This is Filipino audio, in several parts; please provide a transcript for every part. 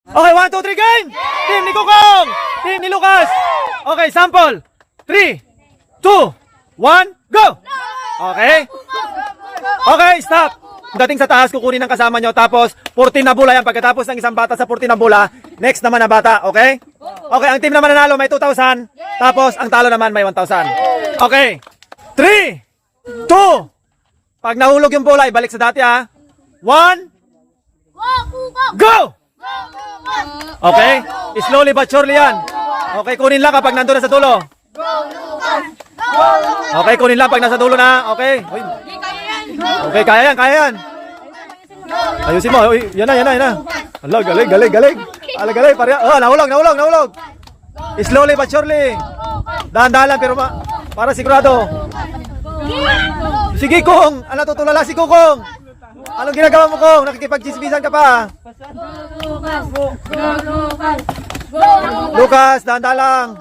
Okay, 1, 2, 3, game! Team ni Kukong! Team ni Lucas! Okay, sample! 3, 2, 1, go! Okay? Okay, stop! Dating sa taas, kukunin ng kasama nyo, tapos 14 na bola yan. Pagkatapos ng isang bata sa 14 na bola, next naman na bata, okay? Okay, ang team naman nanalo may 2,000, tapos ang talo naman may 1,000. Okay, 3, 2, pag nahulog yung bola, ibalik sa dati ha. 1, go! Okay, slowly but surely yan. Okay, kunin lang kapag nandun na sa dulo. Okay, kunin lang pag nasa dulo na, okay? Okay, kaya yan. Ayusin mo, yan na. Hala, galing. Hala, galing, nahulog. Slowly but surely. Dahan-dahan lang, pero para sigurado. Sige, Kung. Ano, tutulala si Kukong. Anong ginagawa mo, Kung? Nakikipag-chismisan ka pa. Lucas, dahan-dahan lang.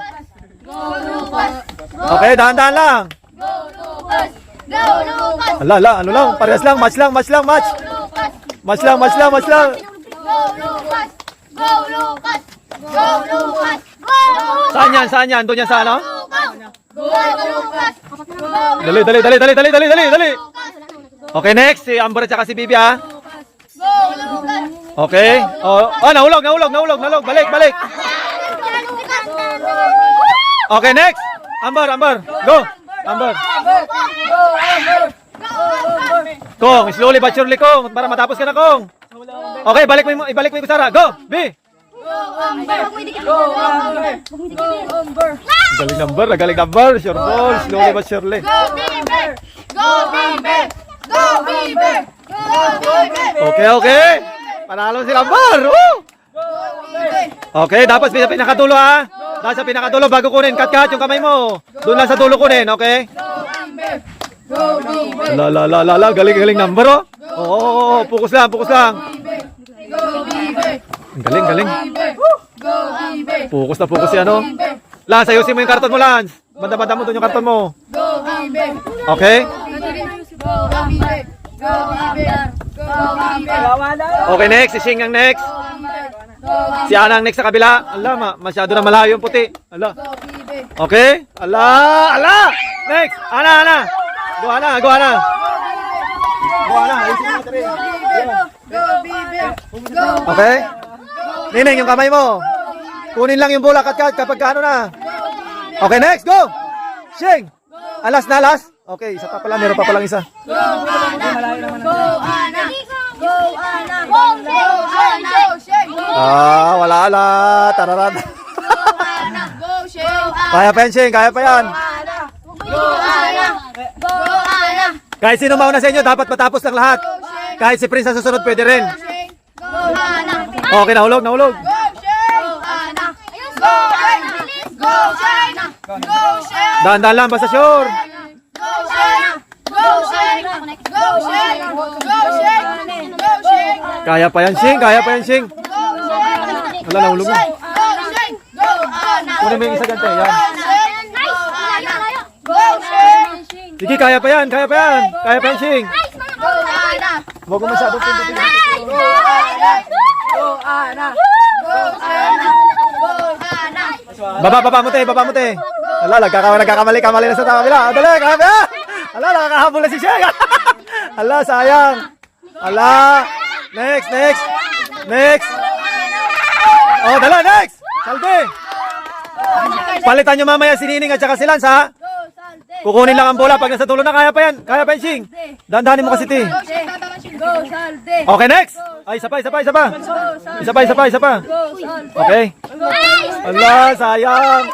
Okay, dahan-dahan lang. Ala, ano lang, parehas lang, match lang. Match lang. Saan yan? Doon yan sa ano? Dali. Okay, next, si Amber at saka si Bibi ha. Okay. Oh, nahulog. Balik. Okay, next. Amber. Go. Amber. Kong, slowly but surely, Kong, para matapos ka na, Kong. Okay, ibalik mo yung Sara. Go, B. Galing number. Sure ball, slowly but surely. Okay. Panalo si Amber. Okay, dapat sa pinakadulo ha. Nasa pinakadulo bago kunin. Cut yung kamay mo. Doon lang sa dulo kunin, okay? La, galing number oh. Oo, focus lang. Galing. Focus yan oh. Lance, ayusin mo yung karton mo, Lance. Banda mo doon yung karton mo. Okay? Okay, next. Si Shing ang next. Si Ana ang next sa kabila. Ala, masyado na malayo yung puti. Ala. Okay? Ala. Next. Ana. Go Ana. Okay? Nineng, yung kamay mo. Kunin lang yung bola, cut kapag ano na. Okay, next, go! Shing! Alas. Okay, isa pa pala, meron pa palang isa. Go Ana! Wala. Tararan. Kaya pa yan, Shing, kaya pa yan. Go Ana! Kahit sino mauna sa inyo, dapat matapos lang lahat. Kahit si Prince sa susunod, pwede rin. Okay, nahulog. Dahan-dahan lang, basta sure. Kaya pa yan, Shing. Wala, nahulog na. Kunin mo yung isa dyan, te. Yan. Sige, kaya pa yan, Shing. Huwag mo masyadong pindutin. Baba mo, te. Ala, nagkakamali na sa kabila. Dali, kaya pa yan. Ala, nakakahabol na si Shing. Ala, sayang. Ala, next. Oh, dala, next. Salde. Palitan nyo mamaya si Nining at saka si Lance, ha? Kukunin lang ang bola pag nasa dulo na. Kaya pa yan, Shing. Dahan-dahanin mo kasi, te. Okay, next. Ay, isa pa. Okay. Ala, sayang.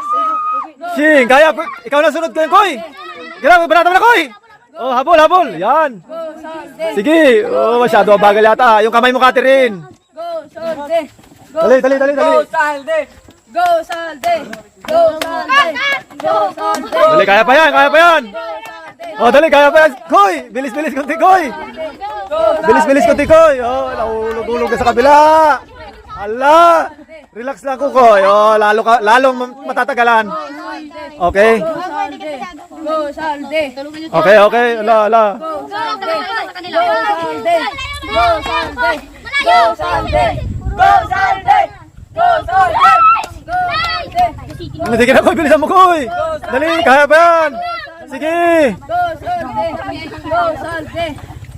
Shing, kaya. Ikaw na sunod ko yung Koy. Grabe, banata mo na, Koy. Oh, habol. Yan. Sige. Oh, masyado bagal yata. Yung kamay mo, Catherine. Dali. Dali, kaya pa yan. Oh, dali, kaya pa yan. Koy, bilis konti, Koy. Oh, nahulog ka sa kabila. Ala, relax lang, Koy. Oh, lalong matatagalan. Okay. Okay. Ala. Sige na, Koy. Bilisan mo, Koy. Dali, kaya pa yan. Sige.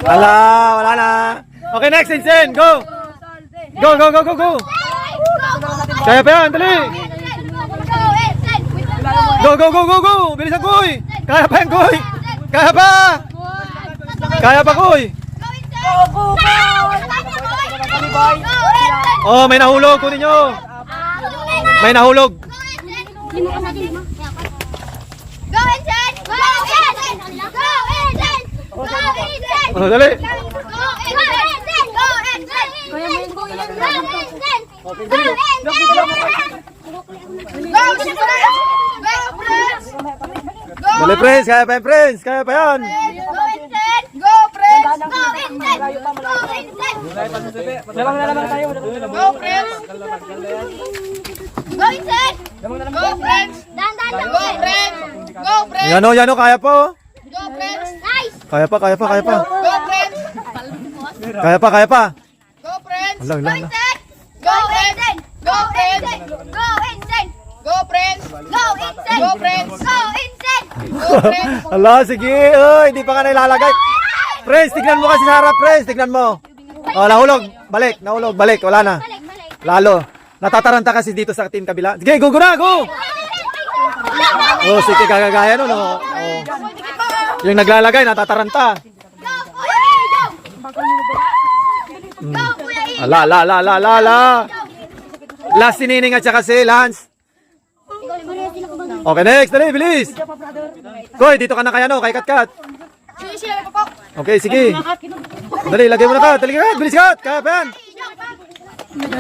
Wala, wala na. Okay, next, Vincent. Go. Go, go, go, go, go. Kaya pa yan, dali. Go, go, go, go, go. Bilisan, Koy. Kaya pa yan, Koy. Kaya pa. Kaya pa, Koy. Oh, may nahulog. Kunin nyo. May nahulog. Go Vincent! Go Vincent! Go Vincent! Go Vincent! Oh, dali. Go Vincent! Go Vincent! Go Vincent! Go Vincent! Go Prince! Dali, Prince. Kaya pa yan, Prince. Kaya pa yan. Go Vincent! Go Prince! Go Vincent! Go Vincent! Go Prince! Go Vincent! Go Prince! Dan! Go Prince! Go Prince! Yan o, yan o. Kaya pa, oh. Go Prince! Nice! Kaya pa, kaya pa, kaya pa. Go Prince! Kaya pa, kaya pa. Go Prince! Wala, wala, wala. Go Vincent! Go Vincent! Go Vincent! Go Prince! Go Vincent! Go Prince! Go Vincent! Go Prince! Ala, sige. Oy, hindi pa ka nailalagay. Prince, tignan mo kasi sa harap, Prince. Tignan mo. Oh, nahulog. Balik, nahulog. Balik, wala na. Lalo. Natataranta kasi dito sa team kabila. Sige, go, go na, go. Oh, sige, kagagaya nun, oh. Oh. Yung naglalagay, natataranta. Ala, ala, ala, ala, ala, ala. Last si Nining at saka si Lance. Okay, next. Dali, bilis. Koy, dito ka na kaya, no? Kay Katkat. Okay, sige. Dali, lagay mo na ka. Dali ka, bilis ka. Kaya pa yan. Go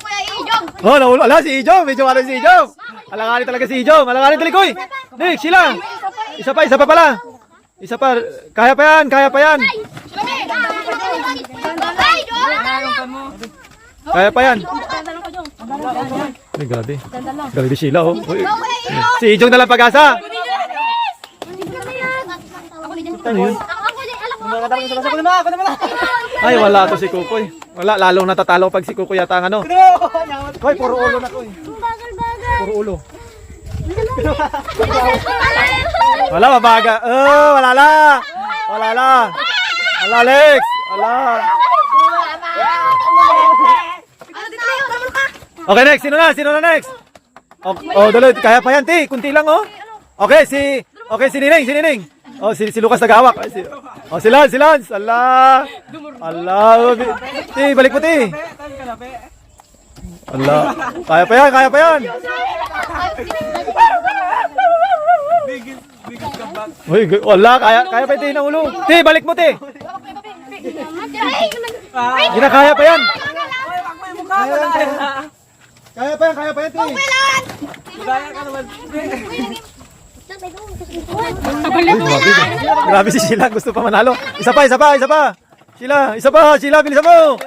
Kuya Ijong! Oh, nahulog. Ala, si Ijom. Medyo ano si Ijom. Alanganin talaga si Ijom. Alanganin, dali, Koy. Nick, sila. Isa pa pala. Isa pa. Kaya pa yan, kaya pa yan. Kaya pa yan. Ay, grabe. Grabe sila, oh. Uy. Si Ijong na lang pag-asa. Ano yun? Ay, wala to si Kukoy. Wala, lalong natatalo pag si Kukoy yata ang ano. Koy, puro ulo na, Koy. Puro ulo. Wala, mabaga. Oh, wala la. Wala la. Wala, Alex. Wala. Okay, next. Sino na? Sino na next? Oh, dalo. Kaya pa yan, ti. Kunti lang, oh. Okay, si Nining, si Nining. Oh, si Lucas nagahawak. Si Lance, si Lance. Allah. Allah. Ti, balik mo, ti. Allah. Kaya pa yan, kaya pa yan. Uy, wala, kaya pa yung ti na ulo. Ti, balik mo, ti. Gina, kaya pa yan. Kaya pa yan, ti. Grabe si Sheila, gusto pa manalo. Isa pa. Sheila, bilisan mo.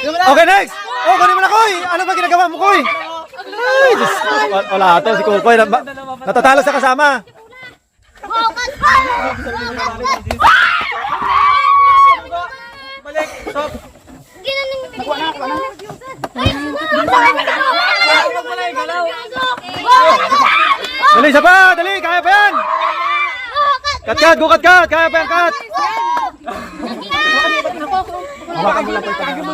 Okay, next. Oh, kunin mo na, Koy. Ano ba ginagawa mo, Koy? Ay, Diyos ko. Wala to, si Kukoy. Natatalo sa kasama. Balik, stop. Dali, isa pa. Dali, kaya pa yan. Kat, go kat. Kaya pa yan, kat. Hawakan mo lang po yung pagiging mo.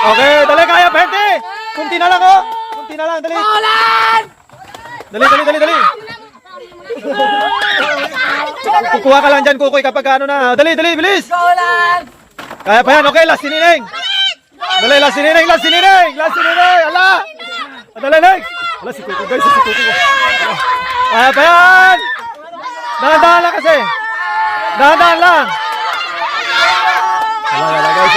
Okay, dali, kaya pa yan, ti. Kunti na lang, oh. Kunti na lang, dali. Dali. Kukuha ka lang dyan, Kukoy, kapag ano na. Dali, bilis. Kaya pa yan, okay, last si Nining. Dali, last si Nining. Ala. Dali, next. Ala, si Kukoy, guys, si Kukoy. Kaya pa yan. Dahan-dahan lang kasi. Dahan-dahan lang. Ala, guys,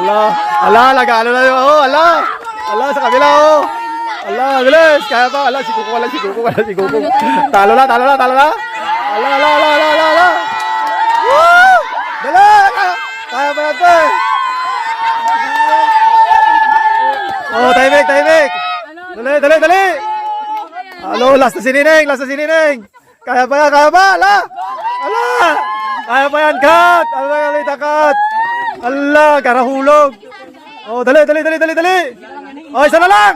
oh. Ala, lagalo na yun. Oh, ala, sa kabila, oh. Ala, bilis. Kaya pa, ala, si Kukoy. Talo na. Ala. Woo! Dali! Kaya pa natin. Oh, tahimik. Dali. Alo, last na si Nining. Kaya pa yan, ala. Kaya pa yan, kat. Ala, kat. Ala, karahulog. Oh, dali. Oh, isa na lang.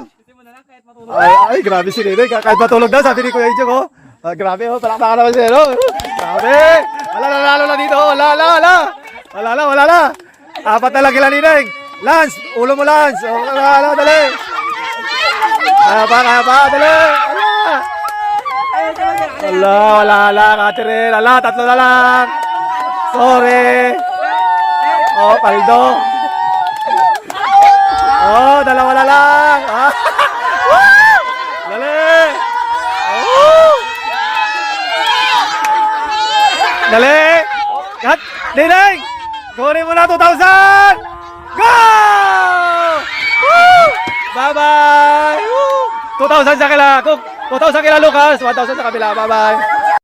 Ay, grabe si Nene. Kahit matulog daw, sabi ni Kuya Ichok, oh. Grabe, oh. Palakpakan naman siya, oh. Grabe. Wala na dito. Wala na. Apat na lang kila Nineng. Lance, ulo mo, Lance. Oh, wala, dali. Kaya pa, dali. Wala, Catherine. Tatlo na lang. Sorry. Oh, paldo. Oh, dalawa na lang. Dali. Dali. Kat, Nineng. Kunin mo na 2,000. Go! Woo! Bye-bye. 2,000 sa kila. 2,000 kila Lucas. 1,000 sa kabila. Bye-bye.